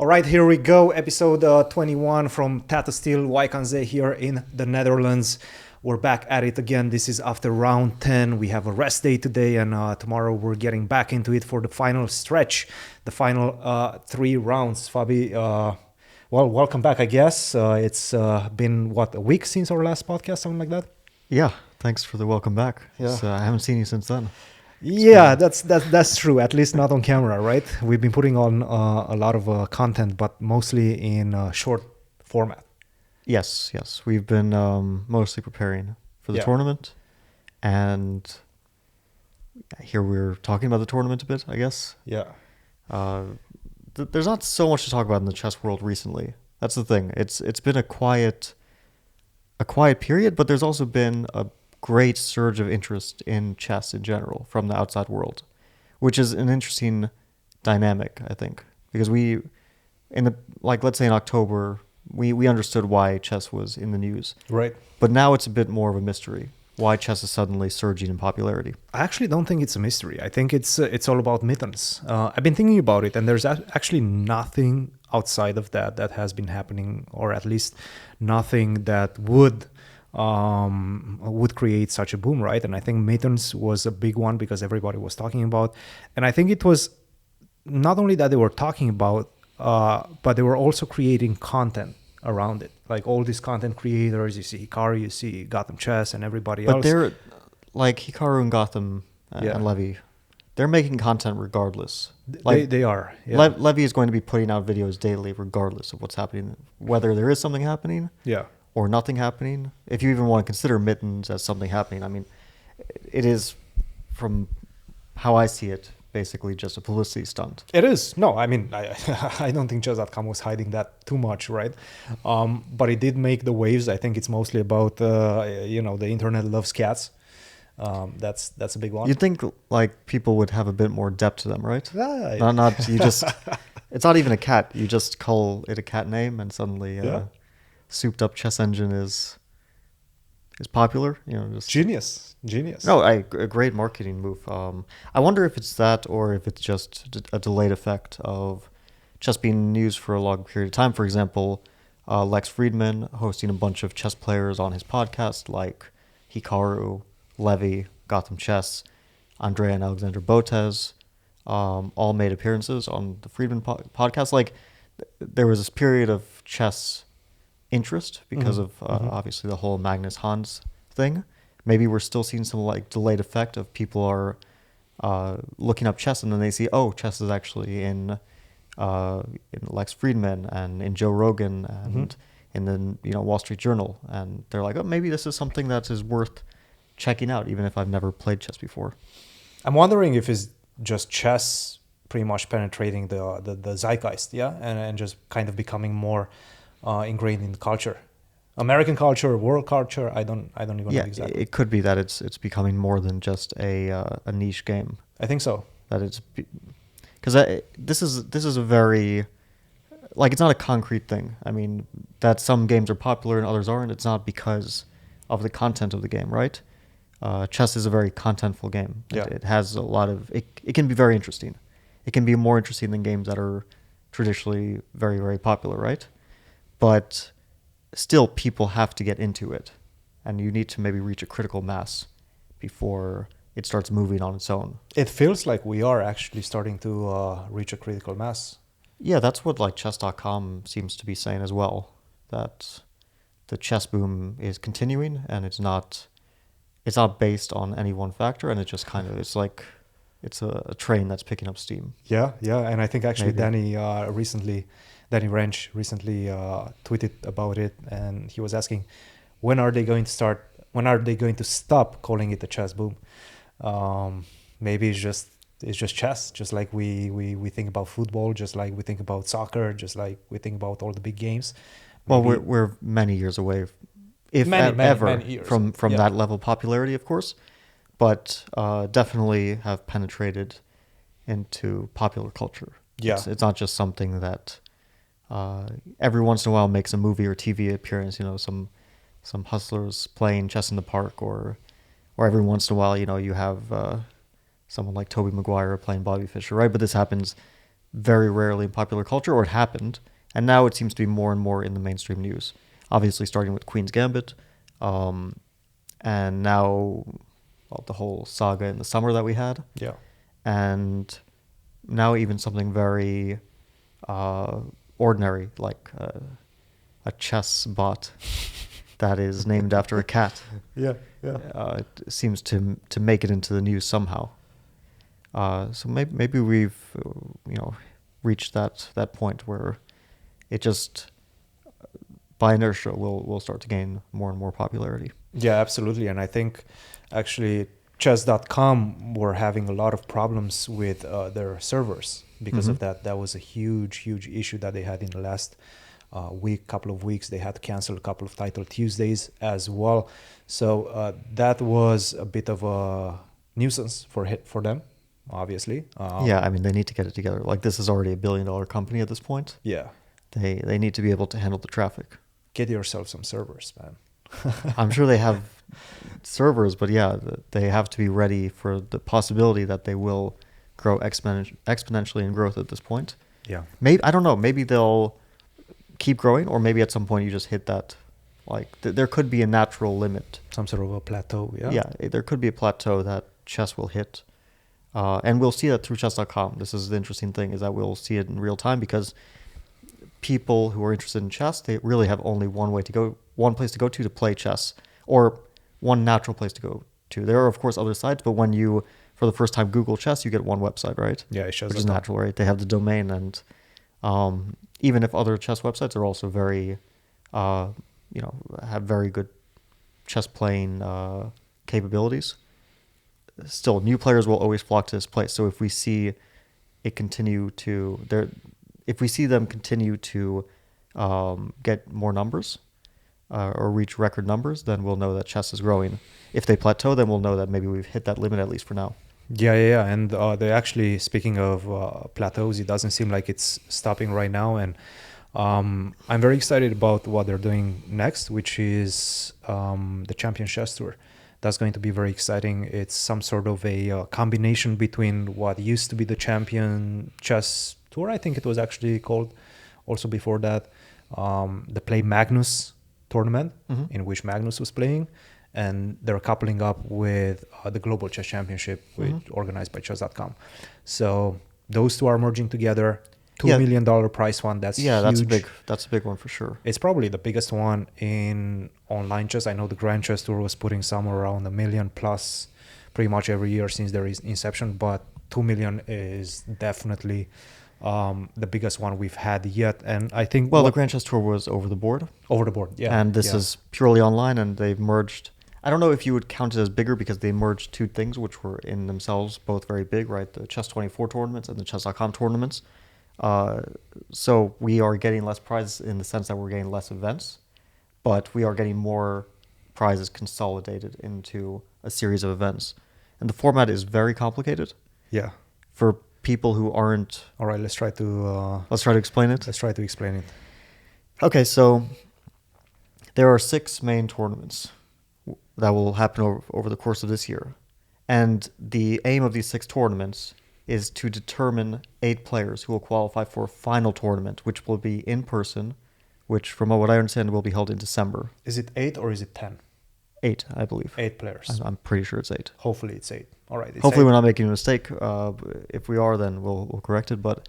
All right, here we go. Episode 21 from Tata Steel, Wijkanze here in the Netherlands. We're back at it again. This is after round 10. We have a rest day today, and tomorrow we're getting back into it for the final stretch, the final 3 rounds. Fabi, well, welcome back, I guess. It's been, a week since our last podcast, something like that? Yeah, thanks for the welcome back. Yeah. I haven't seen you since then. Yeah, that's true. At least not on camera, right? We've been putting on a lot of content, but mostly in short format. Yes. We've been mostly preparing for the tournament. And here we're talking about the tournament a bit, I guess. Yeah. There's not so much to talk about in the chess world recently. That's the thing. It's been a quiet period, but there's also been a great surge of interest in chess in general from the outside world, which is an interesting dynamic, I think, because let's say in October, we understood why chess was in the news. Right. But now it's a bit more of a mystery why chess is suddenly surging in popularity. I actually don't think it's a mystery. I think it's all about Mittens. I've been thinking about it, and there's actually nothing outside of that has been happening, or at least nothing that would create such a boom, right? And I think Mittens was a big one because everybody was talking about. And I think it was not only that they were talking about, but they were also creating content around it. Like all these content creators, you see Hikaru, you see Gotham Chess, and everybody else. But they're like Hikaru and Gotham and Levy. They're making content regardless. They are. Yeah. Levy is going to be putting out videos daily regardless of what's happening, whether there is something happening. Yeah. Or nothing happening. If you even want to consider Mittens as something happening, I mean, it is, from how I see it, basically just a publicity stunt. It is. No, I mean, I don't think chess.com was hiding that too much, right? But it did make the waves. I think it's mostly about, the internet loves cats. That's a big one. You'd think like people would have a bit more depth to them, right? Yeah. Not you just. It's not even a cat. You just call it a cat name, and suddenly. Souped up chess engine is popular, just genius. No, a great marketing move. I wonder if it's that or if it's just a delayed effect of chess being news for a long period of time. For example, Lex Friedman hosting a bunch of chess players on his podcast, like Hikaru, Levy, Gotham Chess, Andrea and Alexander Botez, all made appearances on the Friedman podcast. Like there was this period of chess interest because of obviously the whole Magnus Hans thing. Maybe we're still seeing some like delayed effect of people are looking up chess and then they see, oh, chess is actually in Lex Friedman and in Joe Rogan and in the Wall Street Journal, and they're like, oh, maybe this is something that is worth checking out, even if I've never played chess before. I'm wondering if it's just chess pretty much penetrating the zeitgeist, and just kind of becoming more ingrained in the culture, American culture, world culture. I don't even know exactly. It could be that it's becoming more than just a niche game. I think so. That it's because this is a very it's not a concrete thing. I mean, that some games are popular and others aren't. It's not because of the content of the game, right? Chess is a very contentful game. Yeah. It has a lot of it can be very interesting. It can be more interesting than games that are traditionally very, very popular, right? But still, people have to get into it, and you need to maybe reach a critical mass before it starts moving on its own. It feels like we are actually starting to reach a critical mass. Yeah, that's what like chess.com seems to be saying as well, that the chess boom is continuing, and it's not based on any one factor, and it just kind of it's a train that's picking up steam. Yeah, and I think actually Maybe. Danny Wrench recently tweeted about it, and he was asking, when are they going to stop calling it a chess boom? Maybe it's just chess, just like we think about football, just like we think about soccer, just like we think about all the big games. Well, we're many years away, if ever, from that level of popularity, of course, but definitely have penetrated into popular culture. Yeah. It's not just something that every once in a while makes a movie or TV appearance, some hustlers playing chess in the park, or every once in a while, you have someone like Tobey Maguire playing Bobby Fischer, right? But this happens very rarely in popular culture, or it happened, and now it seems to be more and more in the mainstream news. Obviously, starting with Queen's Gambit, and now the whole saga in the summer that we had, Yeah. and now even something very ordinary, like a chess bot that is named after a cat. Yeah. Yeah. It seems to make it into the news somehow. So maybe we've reached that point where it just by inertia will start to gain more and more popularity. Yeah, absolutely. And I think actually chess.com were having a lot of problems with their servers because of that. That was a huge issue that they had in the last couple of weeks. They had to cancel a couple of Title Tuesdays as well. So that was a bit of a nuisance for them, obviously. Yeah, I mean, they need to get it together. Like, this is already $1 billion company at this point. Yeah. They need to be able to handle the traffic. Get yourself some servers, man. I'm sure they have servers, but yeah, they have to be ready for the possibility that they will grow exponentially in growth at this point. Yeah. Maybe, I don't know, maybe they'll keep growing, or maybe at some point you just hit that, like, there could be a natural limit. Some sort of a plateau, yeah? Yeah, there could be a plateau that chess will hit. And we'll see that through chess.com. This is the interesting thing, is that we'll see it in real time, because people who are interested in chess, they really have only one place to go to play chess, or one natural place to go to. There are, of course, other sites, but when you, for the first time, Google chess, you get one website, right? Yeah, it shows which is natural, right? They have the domain, and even if other chess websites are also very, have very good chess playing capabilities, still, new players will always flock to this place. So if we see it continue to if we see them continue to get more numbers or reach record numbers, then we'll know that chess is growing. If they plateau, then we'll know that maybe we've hit that limit, at least for now. Yeah. And they actually, speaking of plateaus, it doesn't seem like it's stopping right now. And I'm very excited about what they're doing next, which is the Champion Chess Tour. That's going to be very exciting. It's some sort of a combination between what used to be the Champion Chess Tour, I think it was actually called, also before that, the Play Magnus tournament, in which Magnus was playing, and they're coupling up with the Global Chess Championship, organized by chess.com. So those two are merging together. $2 million prize one. That's huge. That's a big one for sure. It's probably the biggest one in online chess. I know the Grand Chess Tour was putting somewhere around $1 million plus pretty much every year since their inception, but $2 million is definitely the biggest one we've had yet. And I think the Grand Chess Tour was over the board, yeah, and this is purely online, and they've merged. I don't know if you would count it as bigger, because they merged two things which were in themselves both very big, right? The Chess24 tournaments and the chess.com tournaments. So we are getting less prizes in the sense that we're getting less events, but we are getting more prizes consolidated into a series of events. And the format is very complicated. Yeah. For people who aren't... All right, let's try to explain it. Let's try to explain it. Okay, so there are 6 main tournaments that will happen over the course of this year. And the aim of these 6 tournaments is to determine 8 players who will qualify for a final tournament, which will be in person, which, from what I understand, will be held in December. Is it 8 or is it 10? 8, I believe. 8 players. I'm pretty sure it's 8. Hopefully it's 8. All right. Hopefully 8. we're not making a mistake. If we are, then we'll correct it. But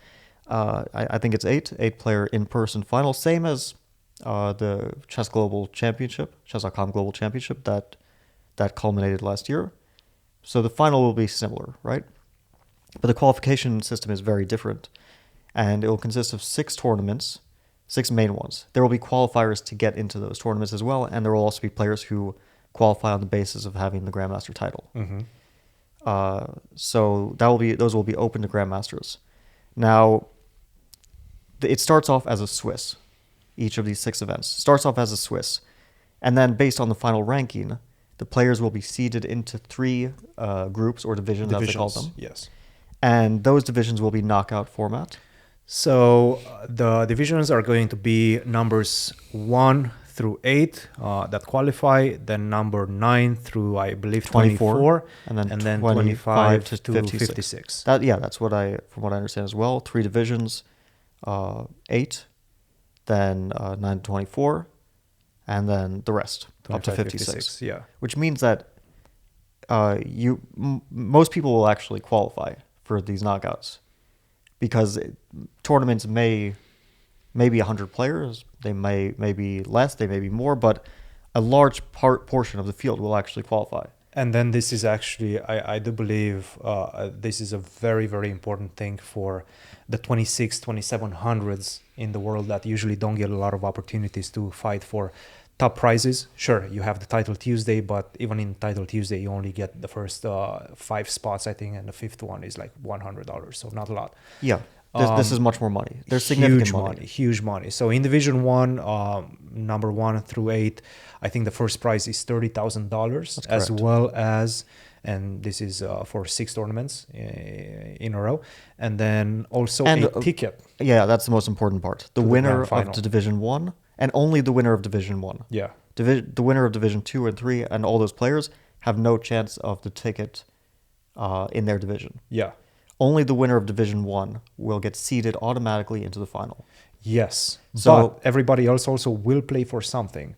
I think it's 8 player in-person final, same as the Chess Global Championship, Chess.com Global Championship that culminated last year. So the final will be similar, right? But the qualification system is very different, and it will consist of 6 tournaments, 6 main ones. There will be qualifiers to get into those tournaments as well, and there will also be players who qualify on the basis of having the Grandmaster title. So those will be open to Grandmasters. Now, it starts off as a Swiss. Each of these 6 events starts off as a Swiss, and then based on the final ranking, the players will be seeded into 3 groups or divisions, as they call them. Yes. And those divisions will be knockout format. So the divisions are going to be numbers 1 through 8 that qualify, then number 9 through, I believe, 24, 24, and then, and then 25 25 to to 56. 56. That's from what I understand as well. 3 divisions, 8, then 9 to 24, and then the rest up to 56. Yeah. Which means that most people will actually qualify for these knockouts because tournaments may be 100 players, they may be less, they may be more, but a large portion of the field will actually qualify. And then this is actually, I do believe, this is a very, very important thing for the 2700s in the world that usually don't get a lot of opportunities to fight for top prizes. Sure, you have the Title Tuesday, but even in Title Tuesday, you only get the first 5 spots, I think, and the 5th one is like $100, so not a lot. Yeah, this is much more money. There's significant money. Huge money. So in Division 1, number 1 through 8, I think the first prize is $30,000, as well as, and this is for 6 tournaments in a row, and then also a ticket. Yeah, that's the most important part. The winner of the Division 1, and only the winner of Division 1. Yeah. The winner of Division 2 and 3 and all those players have no chance of the ticket in their division. Yeah. Only the winner of Division 1 will get seeded automatically into the final. Yes. So but everybody else also will play for something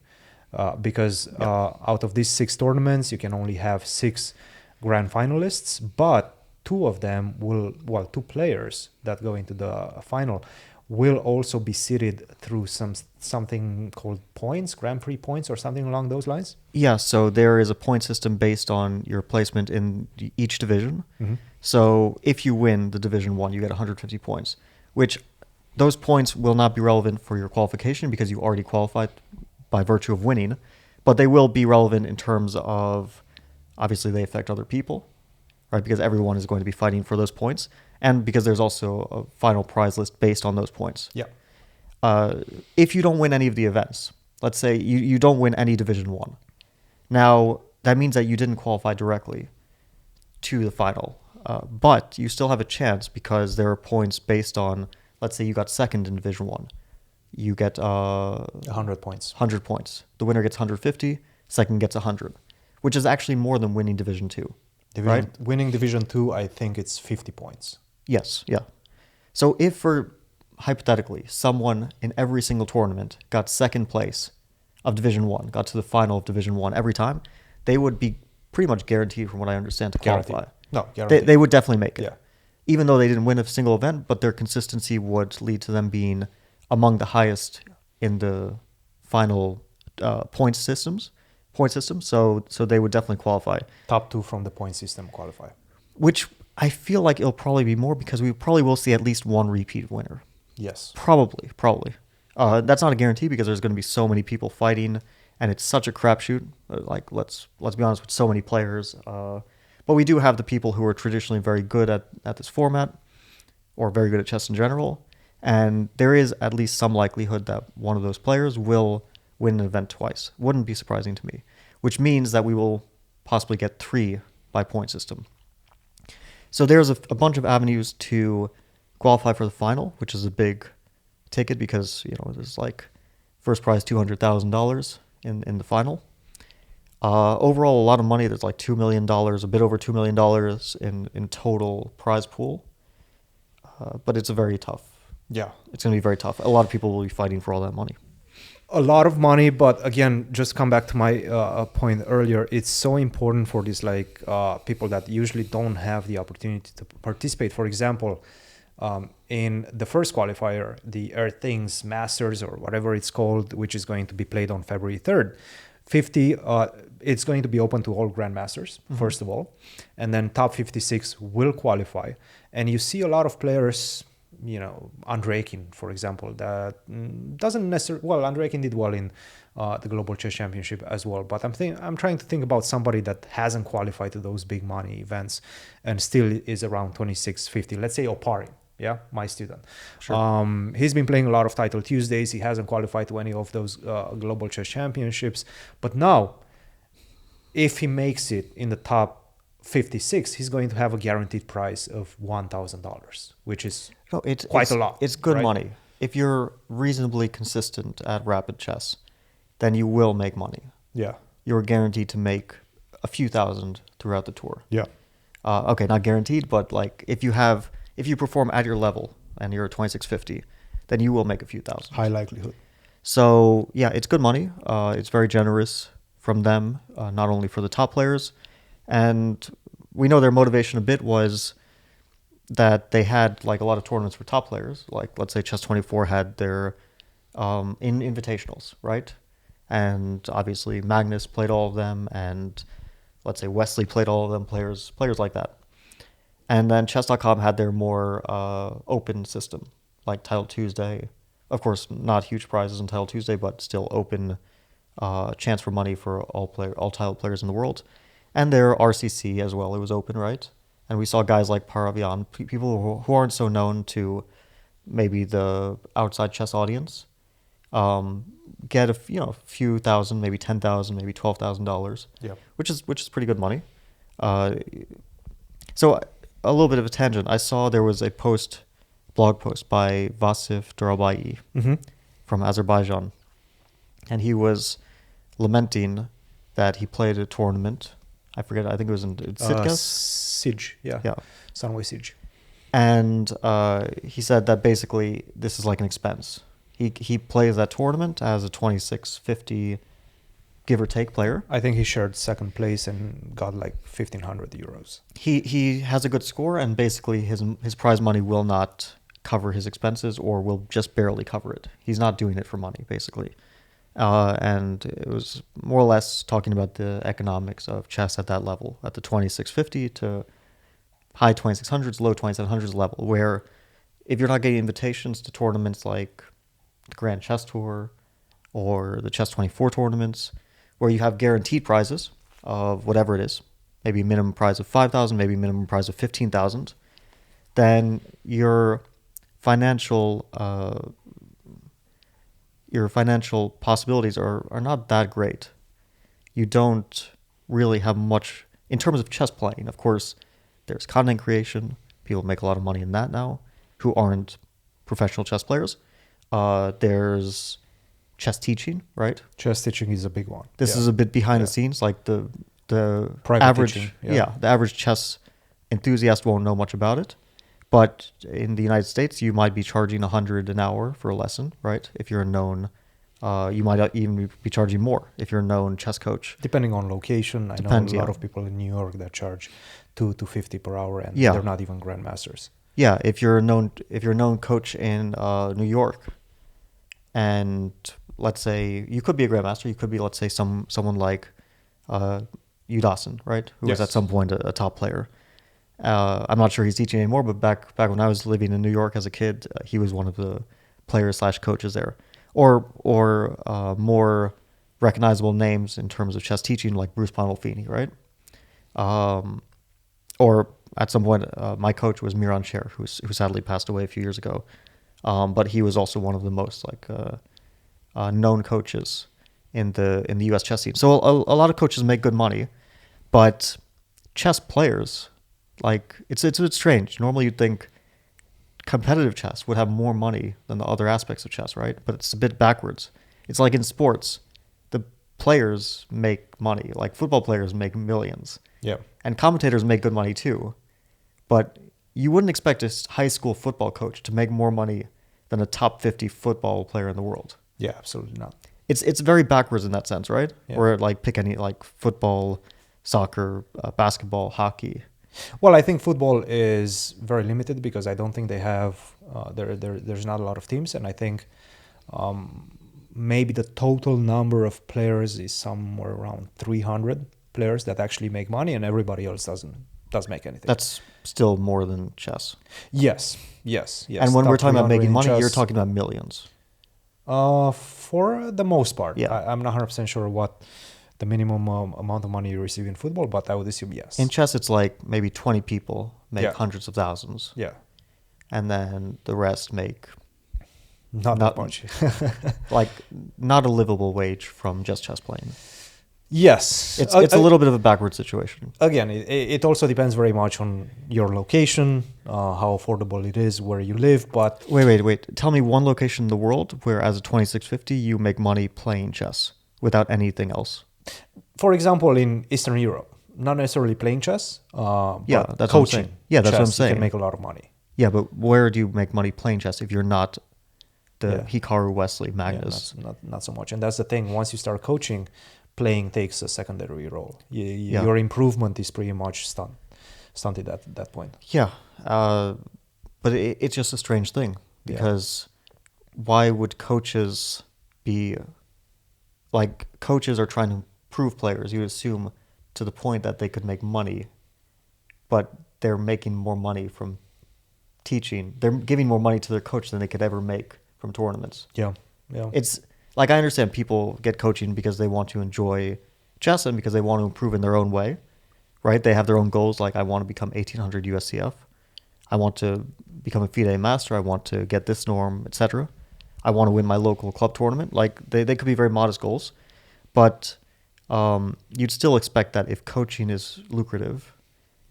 because out of these 6 tournaments, you can only have 6 grand finalists, but 2 of them will, 2 players that go into the final will also be seeded through something called points, Grand Prix points, or something along those lines. Yeah, so there is a point system based on your placement in each division. Mm-hmm. So if you win the Division 1, you get 150 points, which those points will not be relevant for your qualification because you already qualified by virtue of winning, but they will be relevant in terms of, obviously they affect other people, right? Because everyone is going to be fighting for those points. And because there's also a final prize list based on those points. Yeah. If you don't win any of the events, let's say you don't win any Division 1. Now, that means that you didn't qualify directly to the final. But you still have a chance because there are points based on, let's say you got second in Division 1. You get 100 points. 100 points. The winner gets 150, second gets 100, which is actually more than winning Division 2. Right? Winning Division 2, I think it's 50 points. Yes, yeah. So if, hypothetically, someone in every single tournament got second place of Division 1, got to the final of Division 1 every time, they would be pretty much guaranteed, from what I understand, to qualify. No, guaranteed. They would definitely make it. Yeah. Even though they didn't win a single event, but their consistency would lead to them being among the highest in the final point system. So they would definitely qualify. Top 2 from the point system qualify. Which I feel like it'll probably be more because we probably will see at least one repeat winner. Yes. Probably. That's not a guarantee because there's going to be so many people fighting, and it's such a crapshoot. Like let's be honest, with so many players. But we do have the people who are traditionally very good at this format, or very good at chess in general, and there is at least some likelihood that one of those players will win an event twice. Wouldn't be surprising to me. Which means that we will possibly get 3 by point system. So there's a bunch of avenues to qualify for the final, which is a big ticket because, there's like first prize $200,000 in the final. Overall, a lot of money. There's like $2 million, a bit over $2 million in total prize pool. But it's very tough. Yeah. It's going to be very tough. A lot of people will be fighting for all that money. A lot of money, but again, just come back to my point earlier. It's so important for these people that usually don't have the opportunity to participate. For example, in the first qualifier, the Earth Things Masters or whatever it's called, which is going to be played on February 3rd, 50. It's going to be open to all grandmasters, first of all, and then top 56 will qualify. And you see a lot of players. Andre Akin, for example, that doesn't necessarily... Well, Andre Akin did well in the Global Chess Championship as well, but I'm trying to think about somebody that hasn't qualified to those big money events and still is around 2650. Let's say Opari, my student. Sure. He's been playing a lot of Title Tuesdays. He hasn't qualified to any of those Global Chess Championships, but now, if he makes it in the top 56, he's going to have a guaranteed prize of $1,000, which is quite a lot. It's good right? money. If you're reasonably consistent at rapid chess, then you will make money. Yeah. You're guaranteed to make a few thousand throughout the tour. Yeah. Okay, not guaranteed, but like if you perform at your level and you're at 2650, then you will make a few thousand. High likelihood. So yeah, it's good money. It's very generous from them, not only for the top players, and we know their motivation a bit was that they had like a lot of tournaments for top players. Like let's say Chess 24 had their in invitationals, right? And obviously Magnus played all of them, and let's say Wesley played all of them. Players like that. And then Chess.com had their more open system, like Title Tuesday. Of course, not huge prizes on Title Tuesday, but still open chance for money for all title players in the world. And their RCC as well, it was open, right? And we saw guys like Paravian, people who aren't so known to maybe the outside chess audience, get a few thousand, maybe $10,000, maybe $12,000, Yeah. which is pretty good money. So a little bit of a tangent. I saw there was a blog post by Vasif Darabai from Azerbaijan, and he was lamenting that he played a tournament. I forget. I think it was in Sitges. Siege. Yeah. Yeah. Sunway Siege. And he said that basically this is like an expense. He plays that tournament as a 2650 give or take player. I think he shared second place and got like 1,500 euros. He has a good score, and basically his prize money will not cover his expenses, or will just barely cover it. He's not doing it for money, basically. And it was more or less talking about the economics of chess at that level, at the 2650 to high 2600s, low 2700s level, where if you're not getting invitations to tournaments like the Grand Chess Tour or the Chess 24 tournaments, where you have guaranteed prizes of whatever it is, maybe a minimum prize of 5,000, maybe a minimum prize of 15,000, then your financial possibilities are not that great. You don't really have much in terms of chess playing. Of course, there's content creation. People make a lot of money in that now who aren't professional chess players. There's chess teaching, right? Chess teaching is a big one. This is a bit behind the scenes, like the Private average teaching, the average chess enthusiast won't know much about it. But in the United States, you might be charging $100 an hour for a lesson, right? If you're a known, you might even be charging more if you're a known chess coach. Depending on location, I know a lot of people in New York that charge $250 per hour, and they're not even grandmasters. Yeah, if you're a known coach in New York, and let's say you could be a grandmaster, you could be, let's say, someone like Udasin, right? Who was at some point a top player. I'm not sure he's teaching anymore, but back when I was living in New York as a kid, he was one of the players / coaches there. Or more recognizable names in terms of chess teaching, like Bruce Pandolfini, right? Or at some point, my coach was Miran Sher, who sadly passed away a few years ago. But he was also one of the most known coaches in the U.S. chess scene. So a lot of coaches make good money, but chess players, like it's a bit strange. Normally you'd think competitive chess would have more money than the other aspects of chess, right? But it's a bit backwards. It's like in sports, the players make money. Like football players make millions. Yeah. And commentators make good money too. But you wouldn't expect a high school football coach to make more money than a top 50 football player in the world. Yeah, absolutely not. It's very backwards in that sense, right? Yeah. Or like pick any, like football, soccer, basketball, hockey. Well, I think football is very limited because I don't think they have there's not a lot of teams, and I think maybe the total number of players is somewhere around 300 players that actually make money, and everybody else does make anything. That's still more than chess. Yes. And when we're talking about making money, chess, you're talking about millions. For the most part. Yeah. I'm not 100% sure what the minimum amount of money you receive in football, but I would assume yes. In chess, it's like maybe 20 people make hundreds of thousands. Yeah. And then the rest make not that much. like not a livable wage from just chess playing. Yes. It's a little bit of a backward situation. Again, it also depends very much on your location, how affordable it is, where you live. But Wait. Tell me one location in the world where as a 2650 you make money playing chess. without anything else. For example, in Eastern Europe, not necessarily playing chess, Yeah, but that's what I'm coaching saying. Yeah, that's what I'm chess, you saying. can make a lot of money. Yeah, but where do you make money playing chess if you're not the Yeah. Hikaru, Wesley, Yeah, Magnus? not so much. And that's the thing. Once you start coaching, playing takes a secondary role. Yeah. Your improvement is pretty much stunted at that point. Yeah, but it's just a strange thing Yeah. because why would coaches be like coaches are trying to improve players? You assume to the point that they could make money, but they're making more money from teaching. They're giving more money to their coach than they could ever make from tournaments. Yeah, yeah. It's like I understand people get coaching because they want to enjoy chess and because they want to improve in their own way, right? They have their own goals. Like I want to become 1800 USCF. I want to become a FIDE master. I want to get this norm, etc. I want to win my local club tournament. Like they could be very modest goals, but you'd still expect that if coaching is lucrative,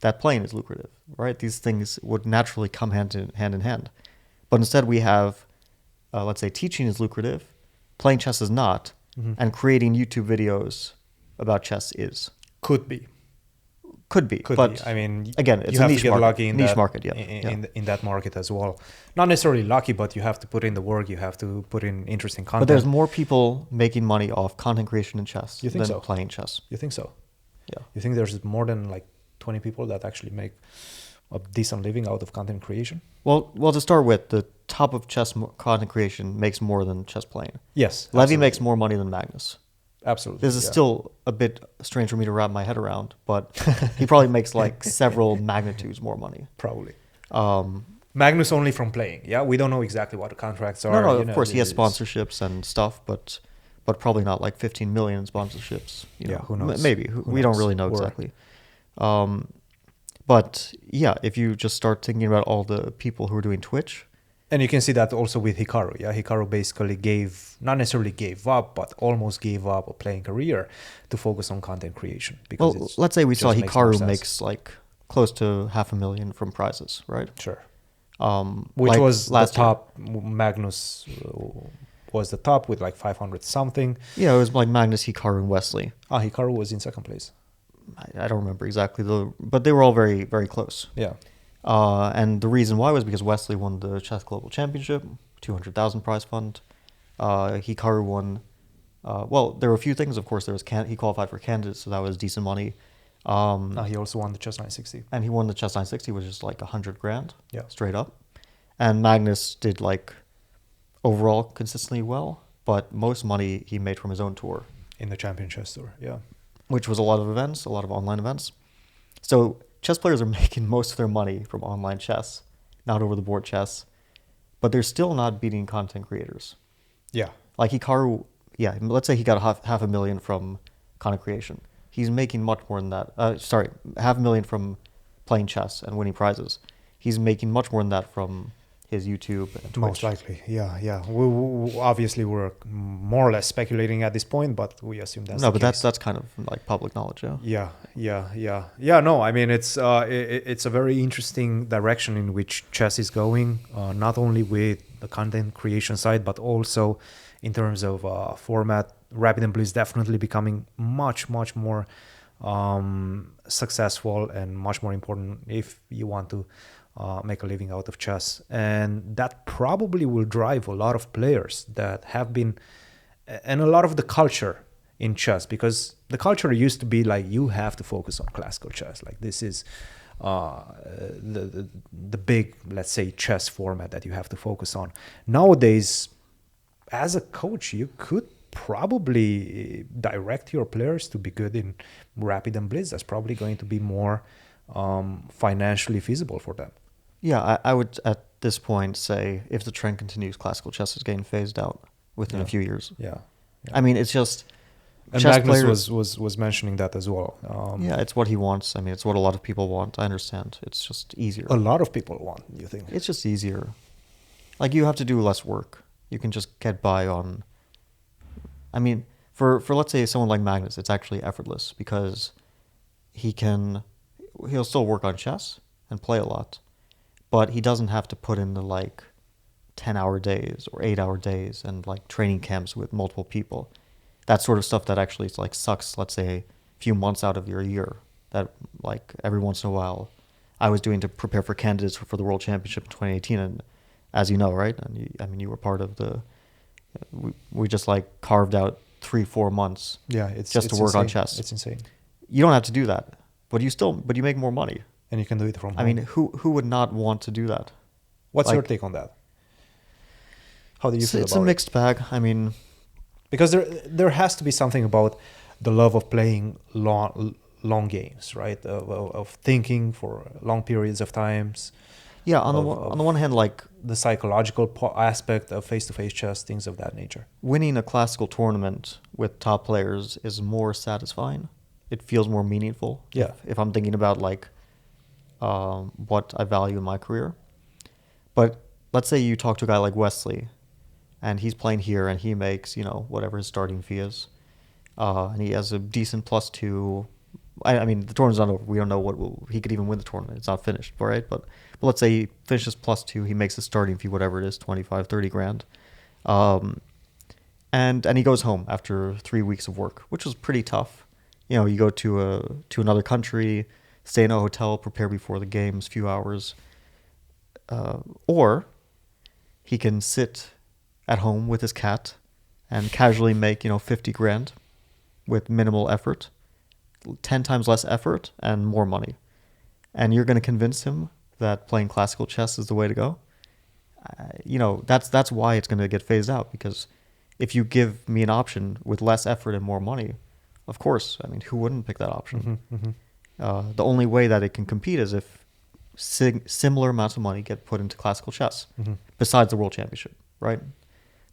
that playing is lucrative, right? These things would naturally come hand in hand. But instead we have, let's say teaching is lucrative, playing chess is not, and creating YouTube videos about chess is. Could be. Could be. Could but be. I mean, again, it's you a have niche to get market. lucky in niche that market, yeah. In that market as well. Not necessarily lucky, but you have to put in the work. You have to put in interesting content. But there's more people making money off content creation in chess You think than so? playing chess. You think so? Yeah. You think there's more than like 20 people that actually make a decent living out of content creation? Well, to start with, the top of chess content creation makes more than chess playing. Yes. Levy absolutely. makes more money than Magnus. Absolutely. This is yeah. still a bit strange for me to wrap my head around, but he probably makes like several magnitudes more money. Probably. Um, Magnus only from playing. Yeah, we don't know exactly what the contracts are. no, you of know, course he has it's- sponsorships and stuff, but probably not like 15 million sponsorships. You Yeah, know. who knows? Maybe Who we don't knows? really know Or- exactly. But yeah, if you just start thinking about all the people who are doing Twitch, And you can see that also with Hikaru. Yeah, Hikaru basically not necessarily gave up, but almost gave up a playing career to focus on content creation. Because well, it's let's say we saw just makes more Hikaru sense. makes like close to $500,000 from prizes, right? Sure. Which Like was the last year. top. Magnus was the top with like 500 something. Yeah, it was like Magnus, Hikaru, and Wesley. Hikaru was in second place. I don't remember exactly, but they were all very, very close. Yeah. And the reason why was because Wesley won the Chess Global Championship, 200,000 prize fund. Hikaru won. Well, there were a few things. Of course, he qualified for candidates, so that was decent money. He also won the Chess 960. And he won the Chess 960, which is like 100 grand, Yeah. straight up. And Magnus did like overall consistently well, but most money he made from his own tour, In the Champion Chess Tour. Yeah. which was a lot of events, a lot of online events. So chess players are making most of their money from online chess, not over the board chess, but they're still not beating content creators. Yeah. Like Hikaru, yeah, let's say he got half a million from content creation. He's making much more than that. $500,000 from playing chess and winning prizes. He's making much more than that from his YouTube and Twitch. Most likely. Yeah. We obviously we're more or less speculating at this point, but we assume that's No, the but case. that's kind of like public knowledge, yeah. Yeah. No, I mean it's a very interesting direction in which chess is going. Not only with the content creation side, but also in terms of format. Rapid and Blitz definitely becoming much more successful and much more important if you want to make a living out of chess. And that probably will drive a lot of players that have been, and a lot of the culture in chess, because the culture used to be like you have to focus on classical chess. Like this is the big, let's say, chess format that you have to focus on. Nowadays, as a coach, you could probably direct your players to be good in Rapid and Blitz. That's probably going to be more financially feasible for them. Yeah, I would at this point say if the trend continues, classical chess is getting phased out within a few years. Yeah. I mean, it's just And chess Magnus players, was mentioning that as well. yeah, it's what he wants. I mean, it's what a lot of people want. I understand. It's just easier. A lot of people want, you think? It's just easier. Like you have to do less work. You can just get by on. I mean, for let's say someone like Magnus, it's actually effortless because he'll still work on chess and play a lot, but he doesn't have to put in the like 10-hour days or 8-hour days and like training camps with multiple people. that sort of stuff that actually like sucks, let's say, a few months out of your year, that like every once in a while I was doing to prepare for candidates for the World Championship in 2018. And as you know, right? And I mean, you were part of we just like carved out 3-4 months Yeah, just to work insane. on chess. It's insane. You don't have to do that, but you make more money. And you can do it from home. I mean, who would not want to do that? What's like, your take on that? How do you feel it's about a it? mixed bag. I mean, Because there has to be something about the love of playing long games, right? Of thinking for long periods of times. yeah, on the one hand, like The psychological aspect of face-to-face chess, things of that nature. winning a classical tournament with top players is more satisfying. It feels more meaningful. Yeah. If I'm thinking about like what I value in my career. But let's say you talk to a guy like Wesley, and he's playing here, and he makes, whatever his starting fee is, and he has a decent +2. I mean, the tournament's not over. We don't know he could even win the tournament. It's not finished, right? But let's say he finishes +2. He makes his starting fee, whatever it is, 25, 30 grand. And he goes home after 3 weeks of work, which was pretty tough. You go to another country, stay in a hotel, prepare before the games, few hours. Or he can sit at home with his cat and casually make, 50 grand with minimal effort, 10 times less effort and more money. And you're going to convince him that playing classical chess is the way to go. That's why it's going to get phased out, because if you give me an option with less effort and more money, of course, I mean, who wouldn't pick that option? The only way that it can compete is if similar amounts of money get put into classical chess, besides the World Championship, right?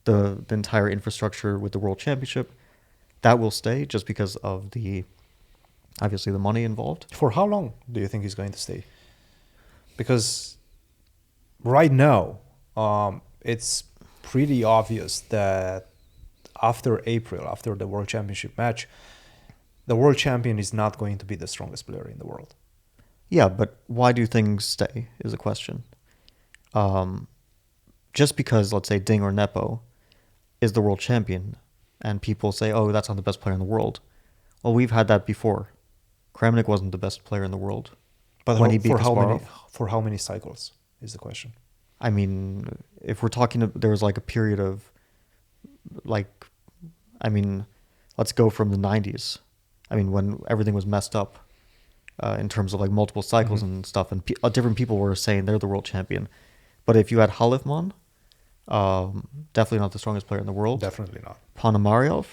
The entire infrastructure with the World Championship, that will stay just because of obviously the money involved. For how long do you think he's going to stay? Because right now, it's pretty obvious that after April, after the World Championship match, the world champion is not going to be the strongest player in the world. Yeah, but why do things stay is a question. Just because, let's say, Ding or Nepo is the world champion, and people say, oh, that's not the best player in the world. Well, we've had that before. Kramnik wasn't the best player in the world. But when he beat for how many cycles is the question? I mean, if we're talking, there was like a period of, let's go from the 90s. I mean, when everything was messed up in terms of like multiple cycles and stuff, and different people were saying they're the world champion. But if you had Halifman, definitely not the strongest player in the world. Definitely not. Ponomaryov,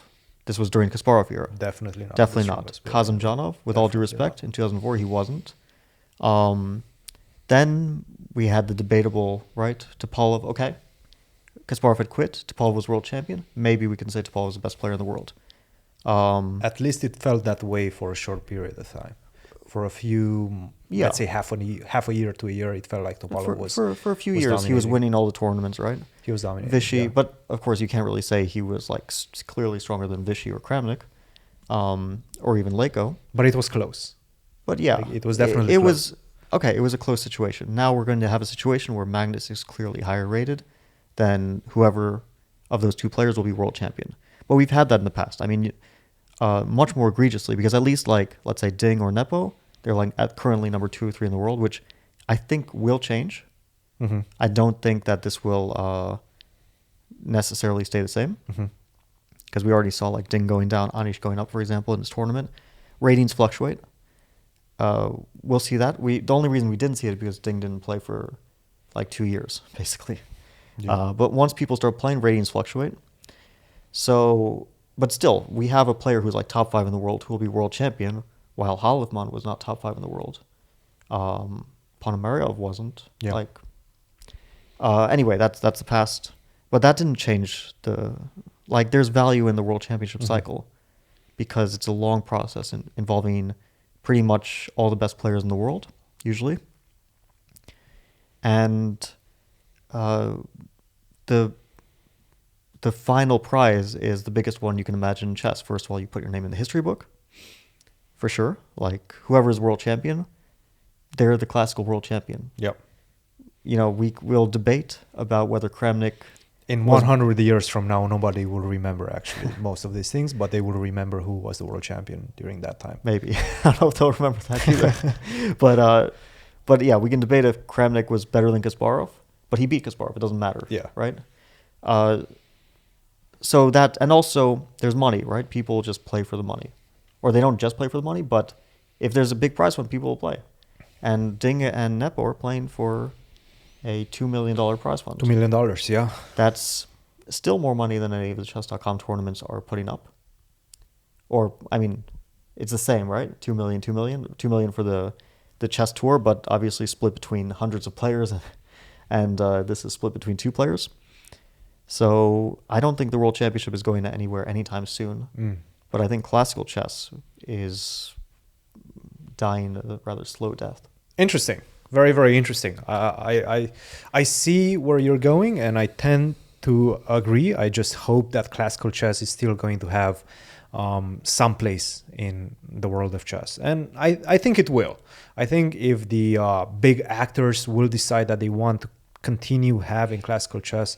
this was during Kasparov era. Definitely not. Definitely not. Kazimjanov, with all due respect, in 2004 he wasn't. Then we had the debatable, right, Topalov. Okay, Kasparov had quit. Topalov was world champion. Maybe we can say Topalov was the best player in the world. At least it felt that way for a short period of time. For a few, let's say half a year to a year, it felt like Topalov was for a few years. He was winning all the tournaments, right? He was dominating. Vichy, yeah. But of course you can't really say he was like clearly stronger than Vichy or Kramnik, or even Leko. But it was close. But yeah, Like, it was definitely it close. was okay. It was a close situation. Now we're going to have a situation where Magnus is clearly higher rated than whoever of those two players will be world champion. But we've had that in the past. I mean, much more egregiously, because at least like let's say Ding or Nepo, they're like at currently number 2 or 3 in the world, which I think will change. I don't think that this will necessarily stay the same, because we already saw like Ding going down, Anish going up, for example, in this tournament. Ratings fluctuate. We'll see that. The only reason we didn't see it is because Ding didn't play for like 2 years, basically. Yeah. But once people start playing, ratings fluctuate. So, but still, we have a player who's like top 5 in the world who will be world champion, while Halifman was not top 5 in the world. Ponomaryov wasn't. Yeah. Anyway, that's the past. But that didn't change there's value in the world championship cycle, because it's a long process involving pretty much all the best players in the world, usually. And the final prize is the biggest one you can imagine in chess. First of all, you put your name in the history book, for sure. Like, whoever's world champion, they're the classical world champion. Yep. We'll debate about whether Kramnik In was 100 years from now, nobody will remember actually most of these things, but they will remember who was the world champion during that time. maybe. I don't know if they'll remember that either. But yeah, we can debate if Kramnik was better than Kasparov, but he beat Kasparov. It doesn't matter. Yeah. Right. So that, and also there's money, right? People just play for the money, or they don't just play for the money, but if there's a big prize fund, people will play. And Ding and Nepo are playing for a $2 million prize fund. $2 million, yeah. That's still more money than any of the chess.com tournaments are putting up. Or, I mean, it's the same, right? 2 million, 2 million. 2 million for the chess tour, but obviously split between hundreds of players, and this is split between 2 players. So I don't think the World Championship is going anywhere anytime soon. But I think classical chess is dying a rather slow death. Interesting. Very, very interesting. I see where you're going, and I tend to agree. I just hope that classical chess is still going to have some place in the world of chess. And I think it will. I think if the big actors will decide that they want to continue having classical chess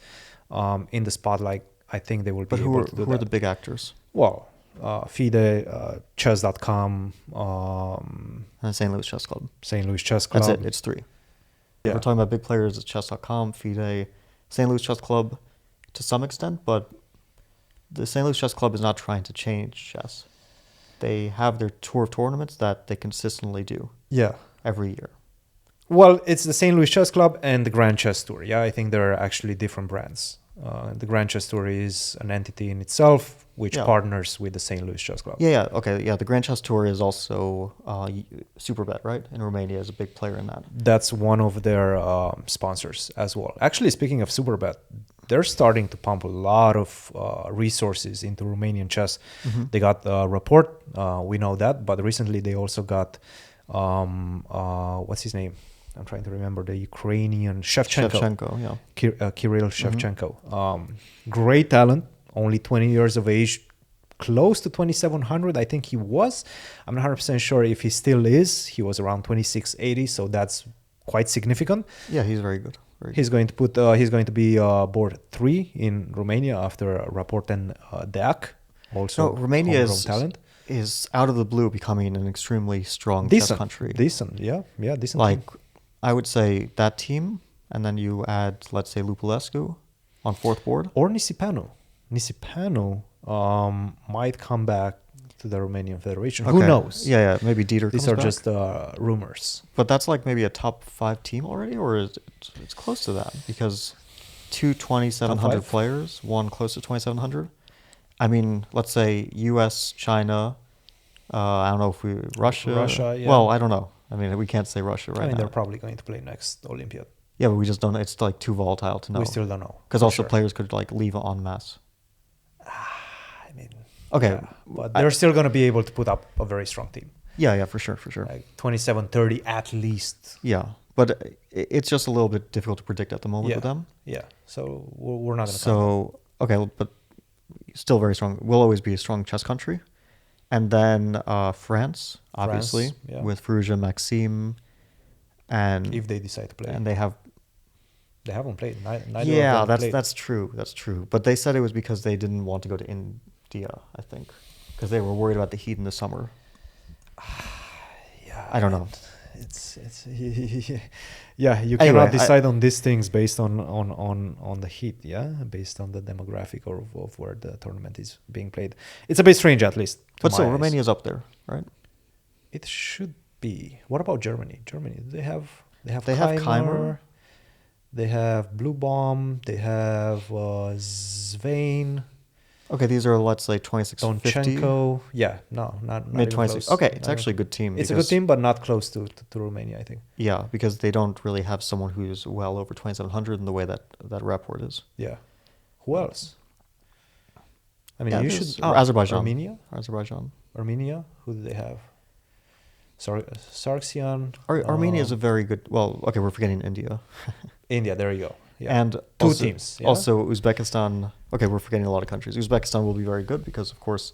in the spotlight, I think they will be able to do that. Who are the big actors? Well, FIDE, chess.com, And St. Louis Chess Club. St. Louis Chess Club. That's it. It's 3. Yeah. We're talking about big players at chess.com, FIDE, St. Louis Chess Club to some extent, but the St. Louis Chess Club is not trying to change chess. They have their tour of tournaments that they consistently do. Yeah. Every year. Well, it's the St. Louis Chess Club and the Grand Chess Tour. Yeah, I think there are actually different brands. The Grand Chess Tour is an entity in itself, which partners with the St. Louis Chess Club. Yeah, okay. Yeah, the Grand Chess Tour is also Superbet, right? In Romania is a big player in that. That's one of their sponsors as well. Actually, speaking of Superbet, they're starting to pump a lot of resources into Romanian chess. Mm-hmm. They got a report, we know that, but recently they also got, what's his name? I'm trying to remember, the Ukrainian Shevchenko, yeah. Kirill Shevchenko. Great talent, only 20 years of age, close to 2,700, I think he was. I'm not 100% sure if he still is. He was around 2,680, so that's quite significant. Yeah, he's very good. He's going to be board 3 in Romania after Raport and Deac. Also, Romania talent is out of the blue becoming an extremely strong chess country. Decent. Like, team. I would say that team, and then you add, let's say, Lupulescu on 4th board. Or Nisipanu. Nisipanu might come back to the Romanian Federation. Okay. Who knows? Yeah, maybe Dieter These comes are back. Just rumors. But that's like maybe a top 5 team already, or is it's close to that? Because 2 2,700 players, one close to 2,700. I mean, let's say U.S., China, I don't know if Russia, yeah. Well, I don't know. I mean, we can't say Russia right now. They're probably going to play next Olympiad. Yeah, but we just don't know. It's like too volatile to know. We still don't know. Because also players could like leave en masse. I mean, okay. Yeah, but they're still going to be able to put up a very strong team. Yeah, for sure. Like 27-30 at least. Yeah, but it's just a little bit difficult to predict at the moment with them. Yeah, so we're not going to. So, okay, but still very strong. We'll always be a strong chess country. And then France, obviously, with Fruja, Maxime, and if they decide to play, and they haven't played. Neither that's true. That's true. But they said it was because they didn't want to go to India. I think because they were worried about the heat in the summer. Yeah, I don't know. It's you cannot decide on these things based on the heat, based on the demographic of where the tournament is being played. It's a bit strange, at least. But so Romania's up there, right? It should be. What about Germany? They have Keimer. They have Blue Bomb. They have Svein. Okay, these are, let's say, 2650. Donchenko. Yeah, not mid 26. Okay, it's actually a good team. It's a good team, but not close to Romania, I think. Yeah, because they don't really have someone who's well over 2700 in the way that Rapport is. Yeah. Who else? I mean, you should. Azerbaijan. Armenia. Who do they have? Sargsyan. Armenia is a very good. Well, okay, we're forgetting India. India, there you go. Yeah. And two teams. Yeah? Also, Uzbekistan. Okay, we're forgetting a lot of countries. Uzbekistan will be very good because, of course,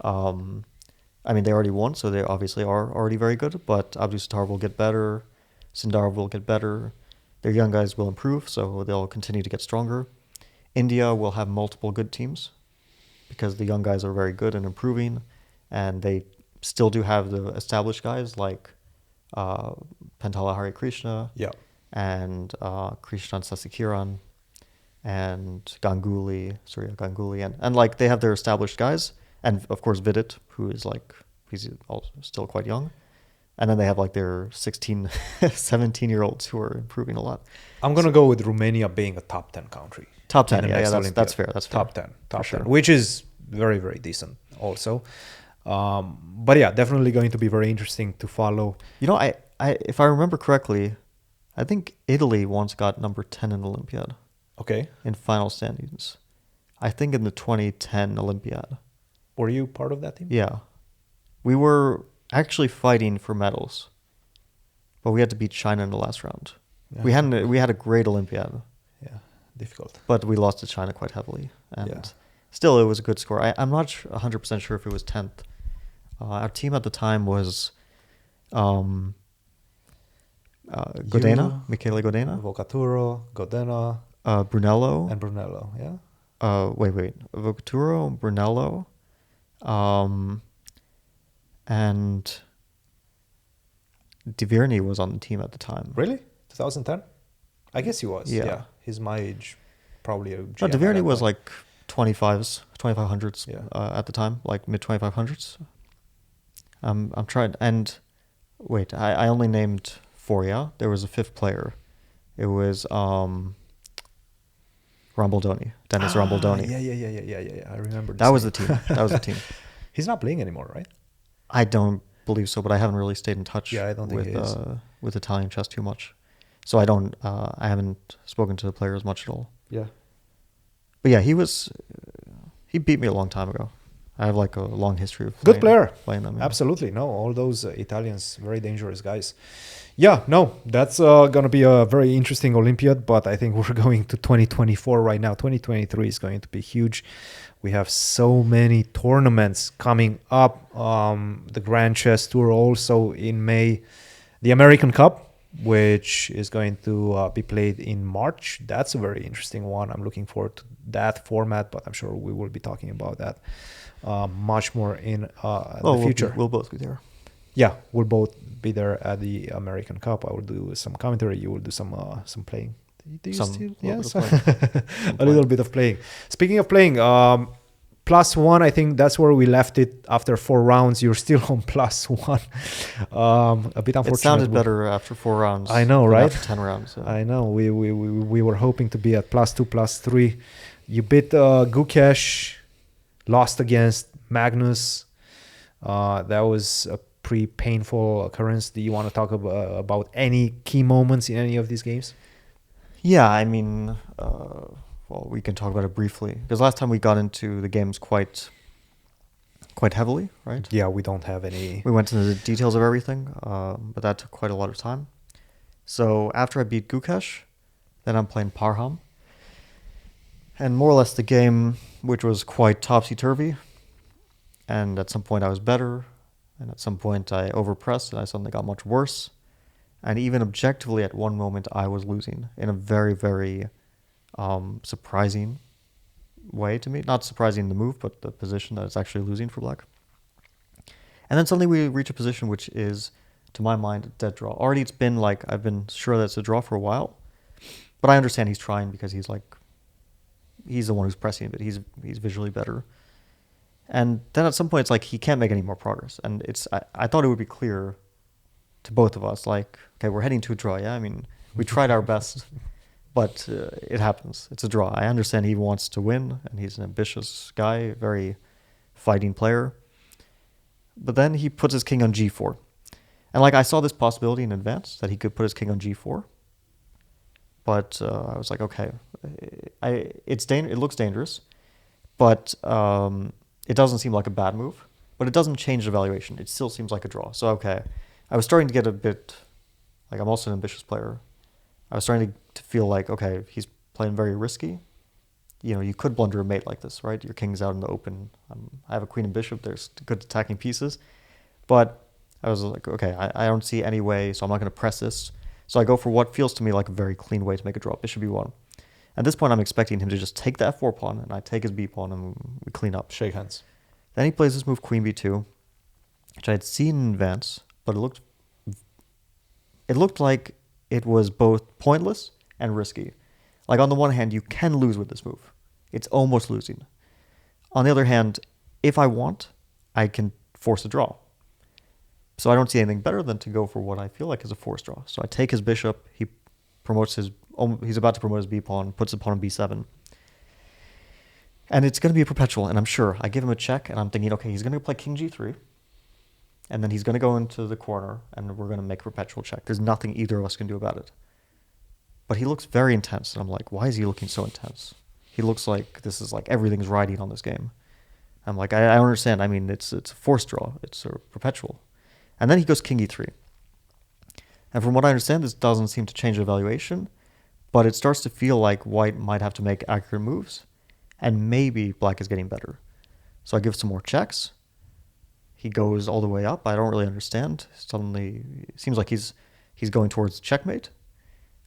I mean, they already won, so they obviously are already very good. But Abdusattar will get better. Sindarov will get better. Their young guys will improve, so they'll continue to get stronger. India will have multiple good teams because the young guys are very good and improving, and they still do have the established guys like Pentala Hare Krishna Yeah. and Krishan Sasikiran and Ganguly, Surya Ganguly, and like they have their established guys, and of course Vidit, who is like he's also still quite young, and then they have like their 16, 17-year-olds who are improving a lot. I'm gonna go with Romania being a top 10 country. Top 10, in the yeah, next that's Olympiad. fair. That's fair. Top 10, top For 10, sure. which is very, very decent also. But yeah, definitely going to be very interesting to follow. You know, I if I remember correctly, I think Italy once got number 10 in Olympiad Okay, in final standings. I think in the 2010 Olympiad. were you part of that team? Yeah. We were actually fighting for medals, but we had to beat China in the last round. Yeah. We had a great Olympiad, Yeah, difficult. but we lost to China quite heavily. And Yeah. still, it was a good score. I'm not 100% sure if it was 10th. Our team at the time was Godena, Michele Godena, Vocaturo, Godena, Brunello, and Brunello. Yeah. wait, Vocaturo, Brunello, and Diverni was on the team at the time. Really? 2010? I guess he was. Yeah. Yeah. He's my age, probably a No, GM at Diverni that was point. like 2500s Yeah. at the time, like mid 2500s. I'm trying, and wait, I only named four, yeah? There was a fifth player. It was Rambaldoni, Dennis Rambaldoni. Yeah. I remember this That was name. the team. That was the team. He's not playing anymore, right? I don't believe so, but I haven't really stayed in touch Yeah, I don't think with he is. with Italian chess too much. So I haven't spoken to the players much at all. Yeah. But yeah, he beat me a long time ago. I have like a long history of Good player. playing them. Yeah. Absolutely. No, all those Italians, very dangerous guys. Yeah, no, that's going to be a very interesting Olympiad, but I think we're going to 2024 right now. 2023 is going to be huge. We have so many tournaments coming up. The Grand Chess Tour also in May. The American Cup, which is going to be played in March. That's a very interesting one. I'm looking forward to that format, but I'm sure we will be talking about that much more in the future. We'll both be there. Yeah, we'll both be there at the American Cup. I will do some commentary. You will do some playing. Do you Some still? little Yes, bit of playing. a little bit of playing. Speaking of playing, +1. I think that's where we left it after 4 rounds. You're still on +1. A bit unfortunate. It sounded better after 4 rounds. I know, than right? After 10 rounds. Yeah. I know. We were hoping to be at +2, +3. You beat Gukesh, lost against Magnus. That was a pretty painful occurrence. Do you want to talk about any key moments in any of these games? Yeah, I mean, well, we can talk about it briefly because last time we got into the games quite heavily, right? Yeah, we don't have any. We went into the details of everything, but that took quite a lot of time. So after I beat Gukesh, then I'm playing Parham. And more or less the game, which was quite topsy-turvy. And at some point I was better. And at some point I overpressed and I suddenly got much worse. And even objectively at one moment I was losing in a very, very surprising way to me. Not surprising the move, but the position that it's actually losing for black. And then suddenly we reach a position which is, to my mind, a dead draw. Already it's been like, I've been sure that it's a draw for a while. But I understand he's trying because he's the one who's pressing, but he's visually better. And then at some point it's like he can't make any more progress. And I thought it would be clear to both of us, like, okay, we're heading to a draw, yeah? I mean, we tried our best, but it happens. It's a draw. I understand he wants to win, and he's an ambitious guy, very fighting player. But then he puts his king on g4. And like I saw this possibility in advance that he could put his king on g4. But I was like, okay, it looks dangerous, but it doesn't seem like a bad move. But it doesn't change the valuation. It still seems like a draw. So, okay, I was starting to get a bit, like I'm also an ambitious player. I was starting to feel like, okay, he's playing very risky. You know, you could blunder a mate like this, right? Your king's out in the open. I have a queen and bishop. There's good attacking pieces. But I was like, okay, I don't see any way, so I'm not going to press this. So I go for what feels to me like a very clean way to make a draw, bishop e1. At this point, I'm expecting him to just take the f4 pawn, and I take his b pawn, and we clean up. Shake hands. Then he plays this move queen b2, which I had seen in advance, but it looked like it was both pointless and risky. Like, on the one hand, you can lose with this move. It's almost losing. On the other hand, if I want, I can force a draw. So I don't see anything better than to go for what I feel like is a forced draw. So I take his bishop. He's about to promote his b pawn, puts the pawn on b7. And it's going to be a perpetual, and I'm sure. I give him a check, and I'm thinking, okay, he's going to play king g3. And then he's going to go into the corner, and we're going to make a perpetual check. There's nothing either of us can do about it. But he looks very intense, and I'm like, why is he looking so intense? He looks like this is like everything's riding on this game. I'm like, I don't understand. I mean, it's a forced draw. It's a perpetual. And then he goes king e3. And from what I understand, this doesn't seem to change the evaluation, but it starts to feel like white might have to make accurate moves, and maybe black is getting better. So I give some more checks. He goes all the way up. I don't really understand. Suddenly, it seems like he's going towards checkmate.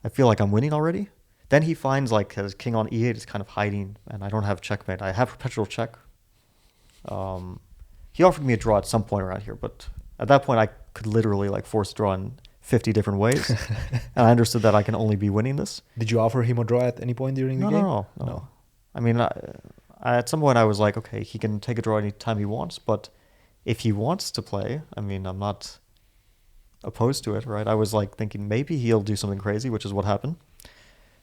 I feel like I'm winning already. Then he finds like his king on e8 is kind of hiding, and I don't have checkmate. I have perpetual check. He offered me a draw at some point around here, but at that point I could literally like force draw in 50 different ways, and I understood that I can only be winning this. Did you offer him a draw at any point during the game? No. I mean, at some point I was like, okay, he can take a draw anytime he wants, but if he wants to play, I mean, I'm not opposed to it, right? I was like thinking maybe he'll do something crazy, which is what happened.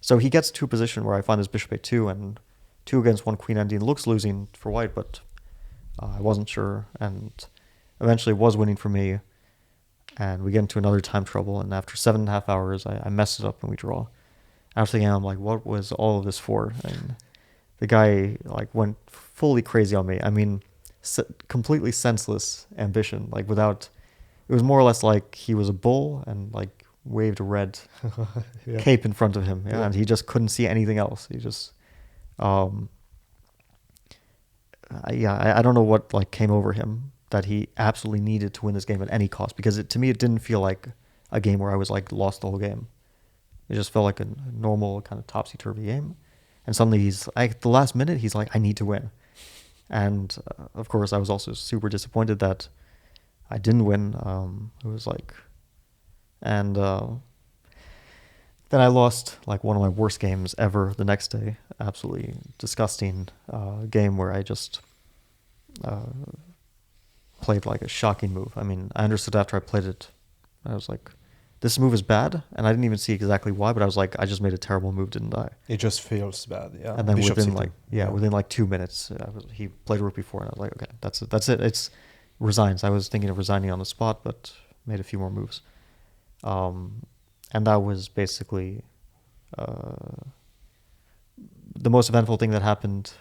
So he gets to a position where I find this bishop a2, and 2 against 1 queen ending looks losing for white, but I wasn't sure, and eventually it was winning for me. And we get into another time trouble, and after 7.5 hours, I mess it up and we draw. After the game, I'm like, what was all of this for? And the guy like went fully crazy on me. I mean, completely senseless ambition. Like it was more or less like he was a bull and like waved a red cape in front of him, and he just couldn't see anything else. He just, I don't know what like came over him that he absolutely needed to win this game at any cost, because to me it didn't feel like a game where I was like lost the whole game. It just felt like a normal kind of topsy-turvy game, and suddenly he's like, at the last minute he's like, I need to win. And of course I was also super disappointed that I didn't win. It was like, and then I lost like one of my worst games ever the next day. Absolutely disgusting game where I just played like a shocking move. I mean, I understood after I played it, I was like, this move is bad, and I didn't even see exactly why, but I was like, I just made a terrible move, didn't I? It just feels bad, yeah. And then Bishop within C2. within like 2 minutes, he played rook b4, and I was like, okay, that's it. It's resigns. I was thinking of resigning on the spot, but made a few more moves. And that was basically the most eventful thing that happened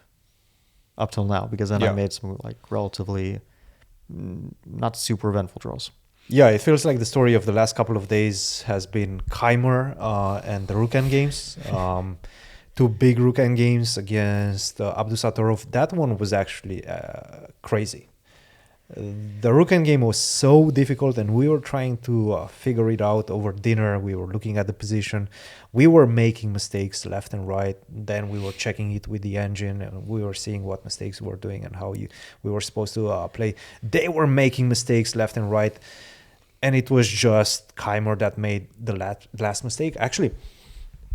up till now, because then I made some like relatively not super eventful draws. Yeah, it feels like the story of the last couple of days has been Keimer and the rook endgames. 2 big rook endgames against Abdusattorov. That one was actually crazy. The rook endgame was so difficult, and we were trying to figure it out over dinner. We were looking at the position. We were making mistakes left and right. Then we were checking it with the engine, and we were seeing what mistakes we were doing and how we were supposed to play. They were making mistakes left and right, and it was just Keimer that made the last mistake. Actually,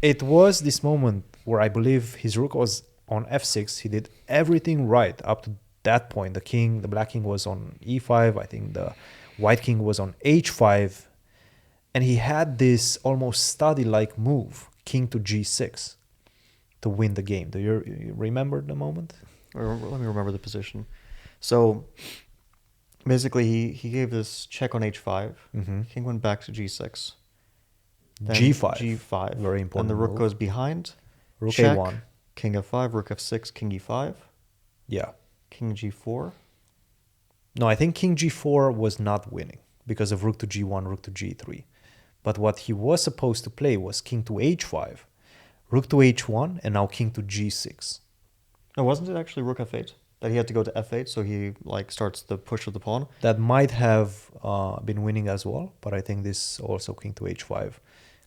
it was this moment where I believe his rook was on f6. He did everything right up to that point. The black king was on e5. I think the white king was on h5, and he had this almost study-like move, king to g6, to win the game. Do you remember the moment? Let me remember the position. So basically, he gave this check on h5. Mm-hmm. King went back to g6. Then g5. Very important. And the rook move. goes behind. Rook check, a1. King f5, rook f6, king e5. Yeah. King g4. No, I think king g4 was not winning because of rook to g1, rook to g3. But what he was supposed to play was king to h5, rook to h1, and now king to g6. No, wasn't it actually rook f8? That he had to go to f8, so he like starts the push of the pawn? That might have been winning as well, but I think this also king to h5,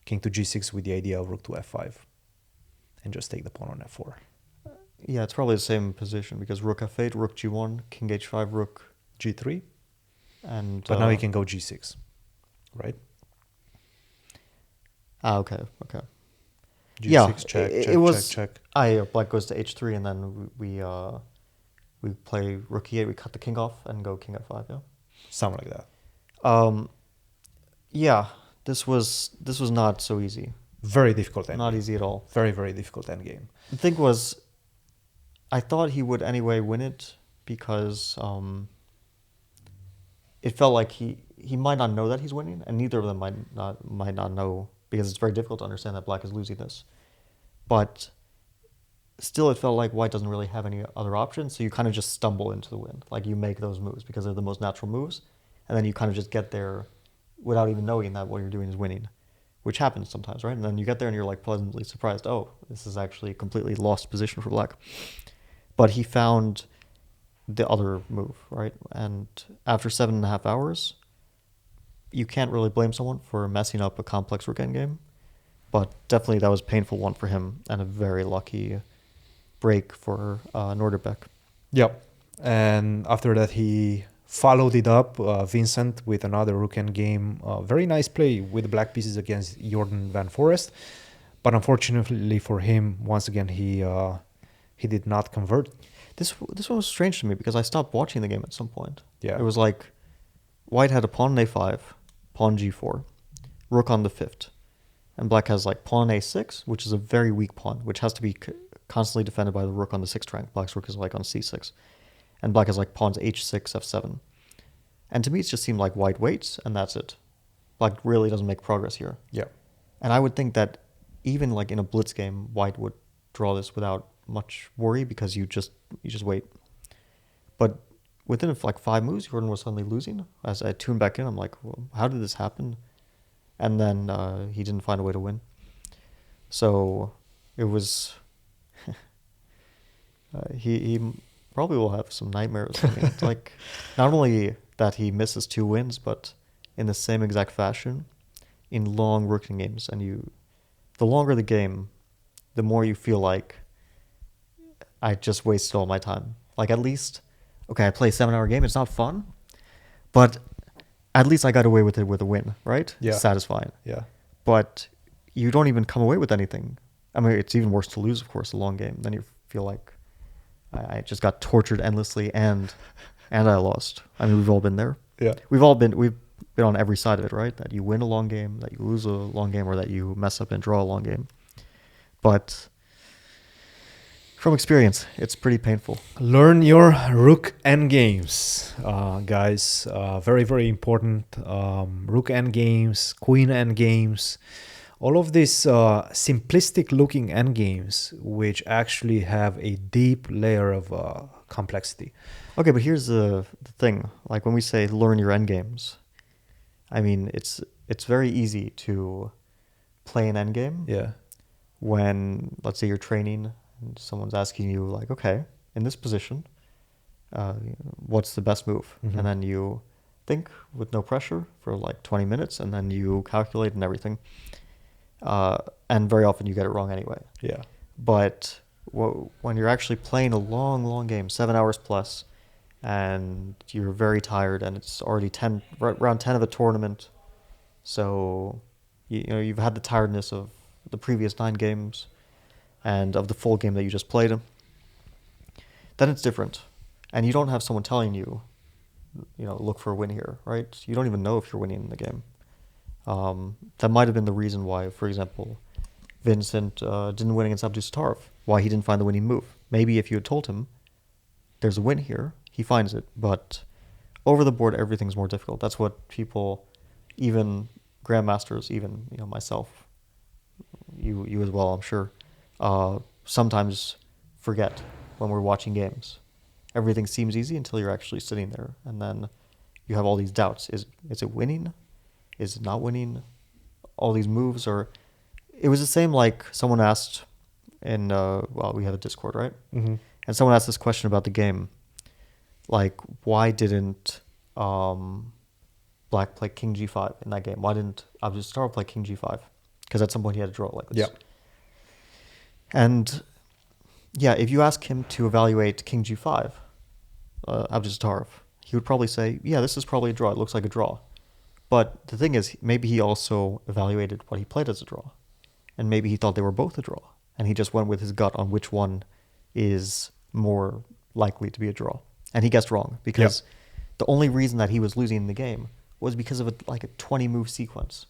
king to g6 with the idea of rook to f5. and just take the pawn on f4. Yeah, it's probably the same position because rook f8, rook g1, king h5, rook g3. and... But now you can go g6, right? Okay. G6, Yeah, check, it check, was... check. Black goes to h3 and then we play rook e8, we cut the king off and go king f5, yeah? Something like that. Yeah, this was not so easy. Very difficult endgame. Not easy at all. Very, very difficult endgame. The thing was, I thought he would anyway win it because it felt like he might not know that he's winning, and neither of them might not know because it's very difficult to understand that black is losing this. But still, it felt like white doesn't really have any other options, so you kind of just stumble into the win. Like you make those moves because they're the most natural moves, and then you kind of just get there without even knowing that what you're doing is winning, which happens sometimes, right? And then you get there and you're like pleasantly surprised. Oh, this is actually a completely lost position for black. But he found the other move, right? And after 7.5 hours, you can't really blame someone for messing up a complex rook endgame. But definitely that was a painful one for him and a very lucky break for Norderbeck. Yep. And after that, he followed it up, Vincent, with another rook endgame. Very nice play with black pieces against Jordan Van Forest. But unfortunately for him, once again, he did not convert. This one was strange to me because I stopped watching the game at some point. Yeah. It was like white had a pawn on a5, pawn g4, rook on the 5th. And black has like pawn a6, which is a very weak pawn, which has to be constantly defended by the rook on the 6th rank. Black's rook is like on c6. And black has like pawns h6, f7. And to me, it just seemed like white waits, and that's it. Black really doesn't make progress here. Yeah. And I would think that even like in a blitz game, white would draw this without much worry because you just wait. But within like 5 moves, Jordan was suddenly losing. As I tuned back in, I'm like, well, how did this happen? And then he didn't find a way to win. So it was... he probably will have some nightmares. I mean, like, not only that he misses 2 wins, but in the same exact fashion in long rooking games. And the longer the game, the more you feel like I just wasted all my time. Like, at least, okay, I play a 7-hour game. It's not fun, but at least I got away with it with a win, right? Yeah. Satisfying. Yeah. But you don't even come away with anything. I mean, it's even worse to lose, of course, a long game. Then you feel like I just got tortured endlessly and I lost. I mean, we've all been there. Yeah. We've been on every side of it, right? That you win a long game, that you lose a long game, or that you mess up and draw a long game. But from experience, it's pretty painful. Learn your rook endgames, guys. Very, very important. Rook endgames, queen endgames. All of these simplistic looking endgames, which actually have a deep layer of complexity. Okay, but here's the thing. Like when we say learn your endgames, I mean, it's very easy to play an endgame. Yeah. When, let's say you're training and someone's asking you like, okay, in this position, what's the best move? Mm-hmm. And then you think with no pressure for like 20 minutes and then you calculate and everything. And very often you get it wrong anyway. Yeah. But when you're actually playing a long, long game, 7 hours plus, and you're very tired and it's already around 10 of a tournament, so you've had the tiredness of the previous 9 games and of the full game that you just played, then it's different. And you don't have someone telling you, look for a win here, right? You don't even know if you're winning the game. That might have been the reason why, for example, Vincent didn't win against Abdusattorov, why he didn't find the winning move. Maybe if you had told him, there's a win here, he finds it. But over the board, everything's more difficult. That's what people, even grandmasters, even myself, you as well, I'm sure, sometimes forget when we're watching games. Everything seems easy until you're actually sitting there, and then you have all these doubts. Is it winning? Is it not winning? All these moves are... It was the same like someone asked in... we have a Discord, right? Mm-hmm. And someone asked this question about the game. Like, why didn't black play king g5 in that game? Why didn't Abdusattorov play king g5? Because at some point he had to draw like this. Yeah. And yeah, if you ask him to evaluate King G5, Abdusattorov, he would probably say, yeah, this is probably a draw. It looks like a draw. But the thing is, maybe he also evaluated what he played as a draw. And maybe he thought they were both a draw. And he just went with his gut on which one is more likely to be a draw. And he guessed wrong, because the only reason that he was losing in the game was because of a 20-move sequence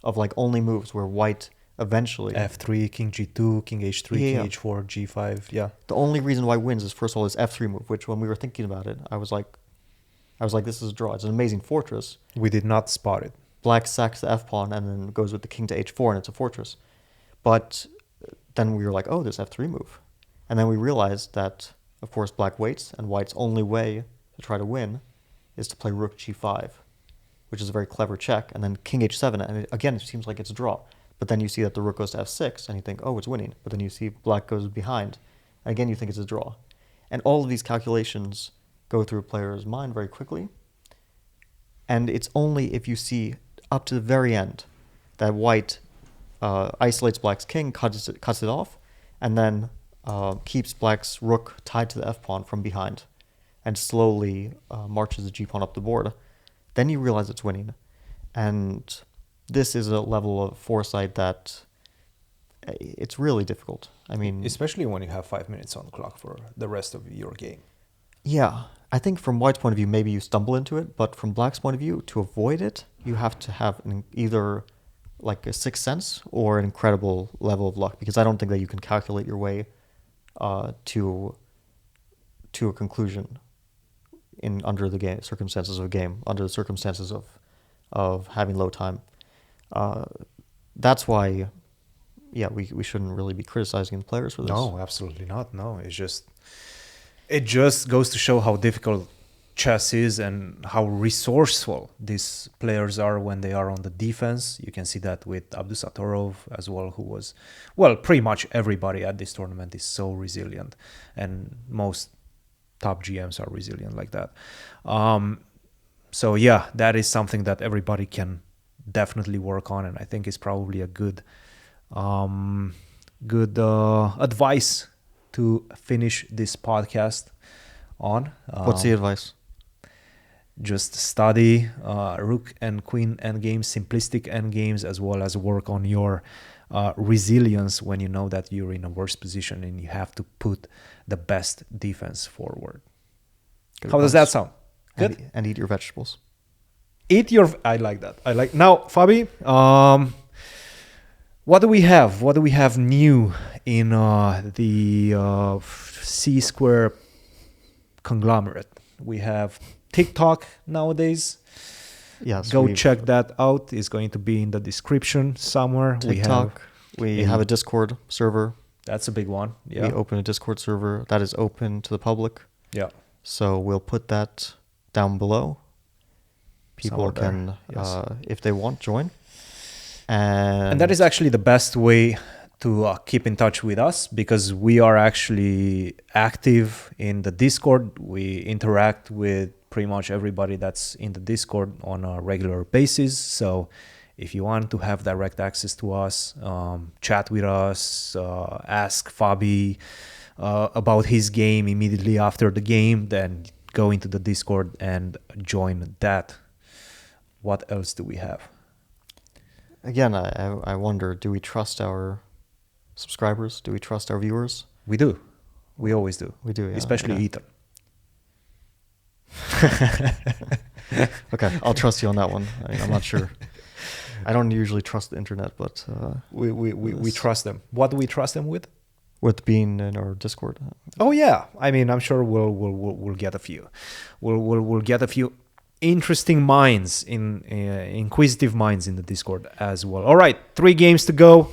of only moves where white eventually... F3, King G2, King H3, King H4, G5, The only reason white wins is, first of all, his F3 move, which when we were thinking about it, I was like, this is a draw. It's an amazing fortress. We did not spot it. Black sacks the F-pawn and then goes with the king to H4, and it's a fortress. But then we were like, oh, this F3 move. And then we realized that, of course, black waits, and white's only way to try to win is to play rook G5, which is a very clever check, and then king H7, and again, it seems like it's a draw. But then you see that the rook goes to F6, and you think, oh, it's winning. But then you see black goes behind, and again, you think it's a draw. And all of these calculations go through a player's mind very quickly, and it's only if you see up to the very end that white isolates black's king, cuts it off, and then keeps black's rook tied to the f-pawn from behind, and slowly marches the g-pawn up the board. Then you realize it's winning. And this is a level of foresight that it's really difficult. I mean... Especially when you have 5 minutes on the clock for the rest of your game. Yeah. I think from white's point of view, maybe you stumble into it, but from black's point of view, to avoid it, you have to have either a sixth sense or an incredible level of luck, because I don't think that you can calculate your way to a conclusion under the circumstances of a game, under the circumstances of having low time. That's why, we shouldn't really be criticizing the players for this. No, absolutely not. No, it just goes to show how difficult chess is and how resourceful these players are when they are on the defense. You can see that with Abdusattorov as well, who was, pretty much everybody at this tournament is so resilient, and most top GMs are resilient like that. So yeah, that is something that everybody can definitely work on, and I think it's probably a good advice to finish this podcast on. What's the advice? Just study rook and queen endgames, simplistic endgames, as well as work on your resilience when you know that you're in a worse position and you have to put the best defense forward. Good How advice. does that sound? Good? And eat your vegetables. I like that. Now, Fabi, what do we have? What do we have new in the C-square conglomerate? We have TikTok nowadays. Yes. Go check that out. It's going to be in the description somewhere. TikTok. We have a Discord server. That's a big one. Yeah. We open a Discord server that is open to the public. Yeah. So we'll put that down below. People can, if they want, join. And that is actually the best way to keep in touch with us, because we are actually active in the Discord. We interact with pretty much everybody that's in the Discord on a regular basis. So if you want to have direct access to us, chat with us, ask Fabi about his game immediately after the game, then go into the Discord and join that. What else do we have? Again, I wonder, do we trust our subscribers? Do we trust our viewers? We do. We always do. We do, yeah. Especially Ethan. Okay, I'll trust you on that one. I'm not sure. I don't usually trust the internet, but we trust them. What do we trust them with? With being in our Discord. Oh yeah, I mean, I'm sure we'll get a few. We'll get a few interesting minds, inquisitive minds in the Discord as well. All right, 3 games to go.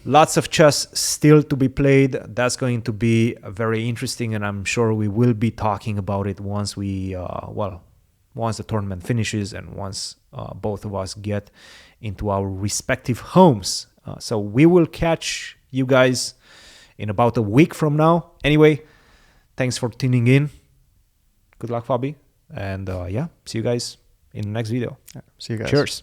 Lots of chess still to be played. That's going to be very interesting, and I'm sure we will be talking about it once once the tournament finishes and once both of us get into our respective homes. So we will catch you guys in about a week from now. Anyway, thanks for tuning in. Good luck, Fabi. And see you guys in the next video. See you guys. Cheers.